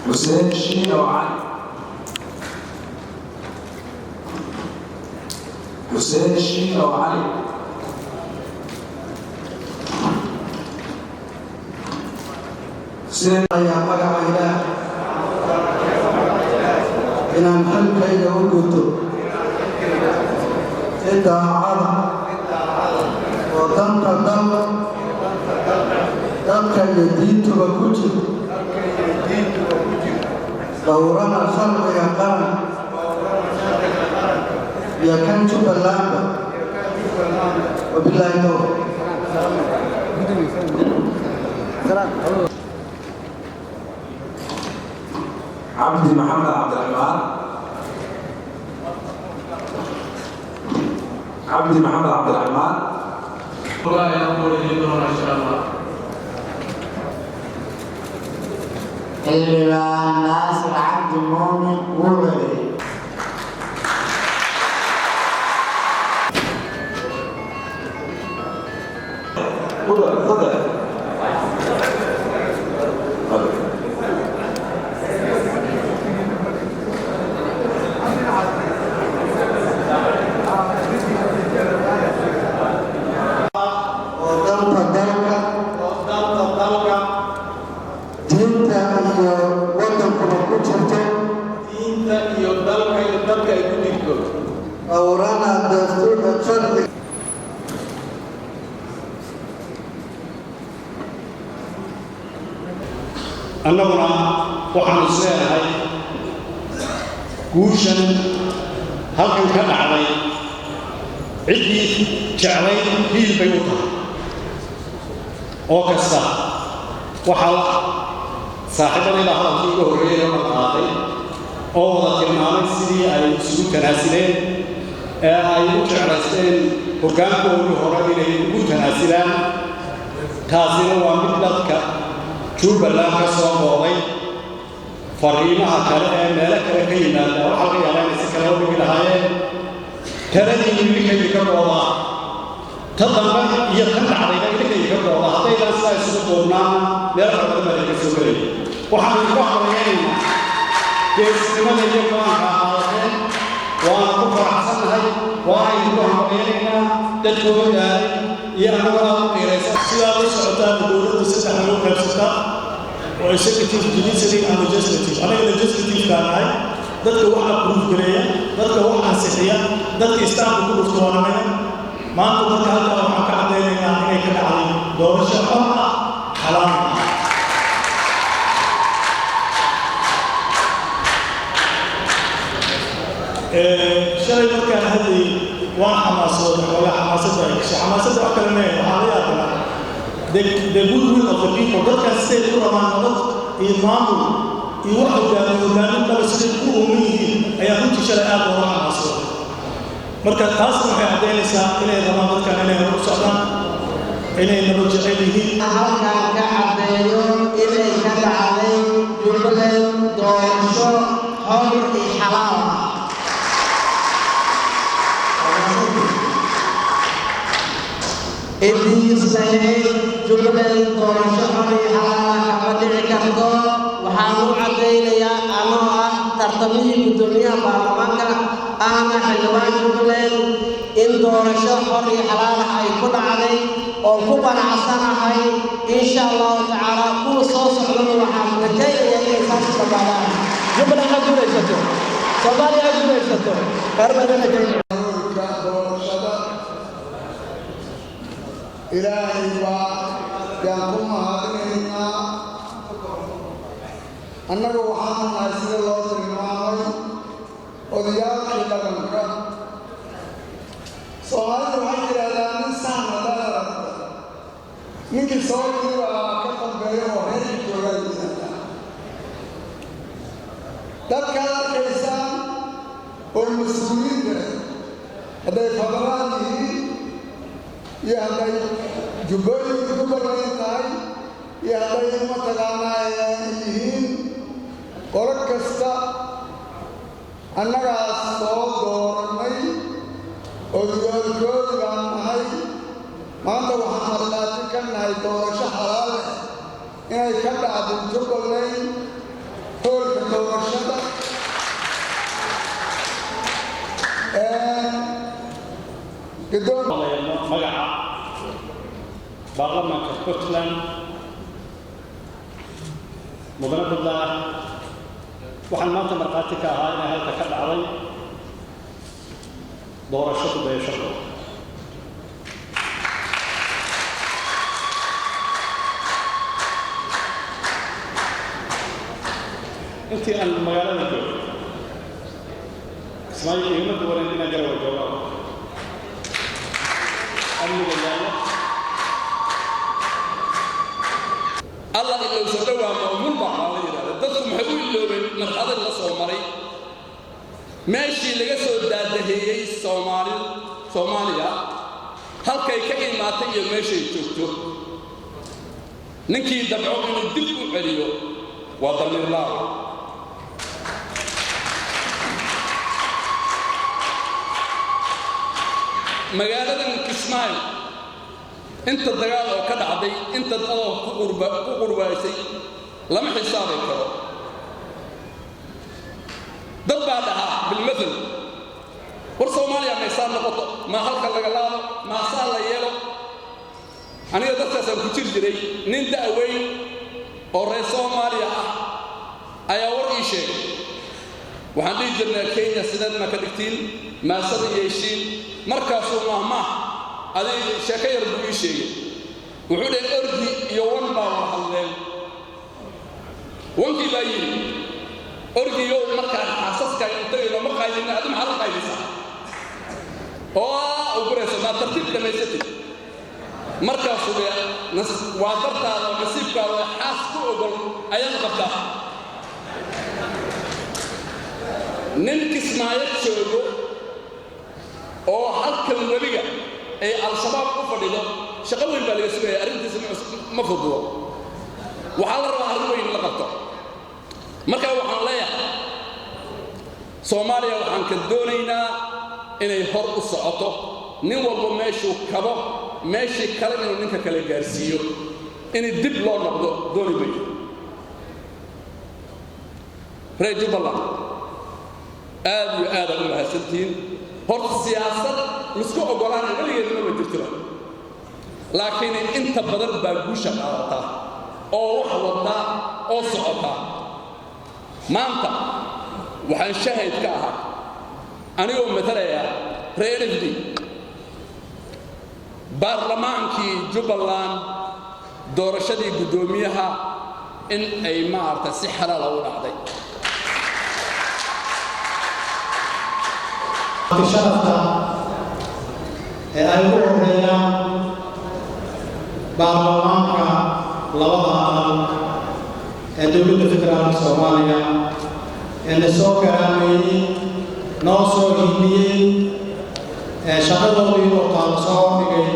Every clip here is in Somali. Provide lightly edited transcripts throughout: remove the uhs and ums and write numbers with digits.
حسين الشيخ وعلي حسين الشيخ وعلي حسين يا قرع إله إن الحلم يقول أنت عظم وضمك ضمك الجديد وكتب دورنا الخلق يا قرن يا كنتب اللعبة وبالله التوفيق. عبد محمد عبد الرحمن عبد محمد عبد الرحمن الله يقول لنا إن شاء الله. الناس العبد المؤمن ولدي خذ annaguna waxaan isleeyahay guushan halkan ka dhacday ciddii jeclay hiil bay u tahay oo kasta waxaa saaxiibadayda hadalkii iga horreeyay oo qaaday oo wada tilmaamay sidii ay isugu tanaasileen ee ay u jeclaysteen hoggaankoodii hore inay ugu tanaasilaan taasina waa mid dadka Jubbaland ka soo qooday fariimaha kale ee meelo kale ka yimaada waxa laga yaabaa in si kale u dhigi lahaayeen taradii wiilkayga ka qoodaa ta dambe iyo tan dhacdayna wiilkayga ka qoodaa haddaydan sidaa isugu doonaan meelo kale badan ka soo gelay waxaan ku xaqleynaynaa geesinimada iyo go'aanka qaadateen waan ku faraxsanahay waan ku xaqleynaynaa dadkooda iyo anagoo aad u qiiraysan sidaa la socotaan dowladda saddex loo qaybsataa oo executive, judiciary and legislative. anaga legislative kaan nahay dadka wax approve gareeya dadka wax ansixiya dadka istaanka ku dhufto waa anaga maanta marka halkaa waxaan ka caddaynaynaa inay ka dhacday doorasho xor ah xalaal ah shalay markaan hadlayay waan xamaasooday xoogaa xamaasadda ay gashay xamaasadda wax kale mee waxaa la yaabaa the goodwill of the people dadkaas siday u rabaan nabad iyo maamul iyo wax hogaamin kale siday u ooman yihiin ayaa runtii shalay aad looga xamaasooday marka taasna waxay caddaynaysaa inay rabaan dadkan inay hor u socdaan inay nabad jecel yihiin halkan ka caddeeyo inay ka dhacday Jubbaland doorasho xor iyo xalaal ah إذا سنين Jubbaland doorasho xor iyo xalaal ah kama dhici karto waxaan u cadaynayaa anoo ah tartamihii guddoomiyaha baarlamaanka ahna xildhibaan Jubbaland in doorasho xor iyo xalaal ah ay ku dhacday oo ku qanacsanahay insha Allah tacaala kuwa soo socdana waxaan rajaynayaa inay saas dhabaadaan Jubbaland ha guulaysato Soomaaliya ha guulaysato qarmadana Kenya إلهي ويقوم هذه أنه وحانا ناسي الله سلماني وديالك لبنك سؤال وحيد على نسان مدارة منك سؤالي وكفن بيه وحيد جوالي تبكى الكيسان والمسؤولين هذا فضلاني يا هذي جبالي جبالي تاي يا هذي ما تجانا يهين وركستا أنا قاصد دورني أولياء الكون هاي maanta waxaan markhaati ka nahay doorasho xalaal leh inay ka dhacday Jubbaland hoolka doorashada magaca baarlamaanka Puntland mudane Puntland waxaan maanta markhaati ka ahaa inay halka ka dhacday doorasho ku dayasho intii aan magaalada joogo Ismaaciil iyo ummadda wareeg inaan garab joogo amniga yaalla الله إلا وسدوا مأمور بعض dadku maxay u iloobeen marxalad la soo maray meeshii laga soo daadaheyay Soomaaliya halkay ka imaatay iyo meeshay joogto ninkii dabco inuu dib u celiyo waa damiir laaw magaaladan Kismaayo inta dagaal oo ka dhacday inta dadoo ku qurbaysay lama xisaabi karo dad baa dhahaa bilmathal war Soomaaliya ma isaan noqoto ma halka laga laabo ma saal la yeelo aniga dadkaasaan ku jir jiray nin da'weyn oo reer Soomaaliya ah ayaa war ii sheegay waxaan dhihi jirnay Kenya sidaad ma ka dhigtiin maasada yeeshiin markaasuu mahmaah adii sheeko yar buu ii sheegay wuxuu dhahay ordi iyo wan baa wada hadleen wankii baa yidhi ordiyo markaan xaasaska intayno ma qaydina adi maxaad qaydaysaa oo u guraysa maa tartiib dhamaysatay markaasuu waa dartaada oo nasiibkaada xaas ku ogol ayaad qabtaa nin Kismaayo joogo oo halkan weliga ay al-shabaab u fadhido shaqo weyn baa laga sugaya arrintiisa ma fududo waxaa la rabaa arrin weyn la qabto marka waxaan leeyahay Soomaaliya waxaan ka doonaynaa inay hor u socoto nin walba meeshuu kabo meeshii kale inuu ninka kale gaarsiiyo in dib loo noqdo dooni maayo reer Jubbaland aad iyo aad u mahadsantiin horta siyaasad lisku ogolaan weligeedna ma jirto laakiin inta badan baa guusha qaadata oo wax wada oo socota maanta waxaan shahid ka ahaa anigoo matalaya reer FD baarlamaankii Jubbaland doorashadii gudoomiyaha in ay maarta si xalaal u dhacday شرفتا ay ugu horeeyaan baarlamaanka labada aqal ee dowladda federaalka Soomaaliya ee la soo karaameeyay noo soo hiibiyay shaqadoodii oo qaal soo dhigay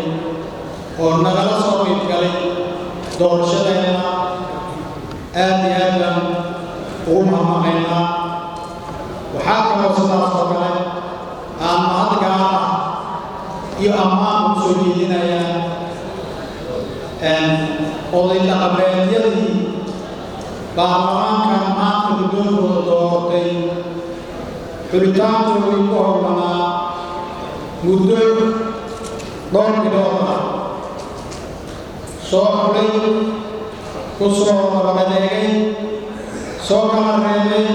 oo nagala soo qaybgalay doorashadeena aad iyo aad ugu mahadnaqaynaa waxaa kaloo sidaas oo kale aan mahad gaar ah iyo ammaan u soo jeedinayaan oday dhaqameedyadii baarlamaankan maanta guddoonkooda doortay xulitaankoodii ku howlanaa muddo dhowr bilood ah soo xulay ku soo nabadeegay soo kala reebay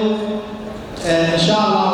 insha allah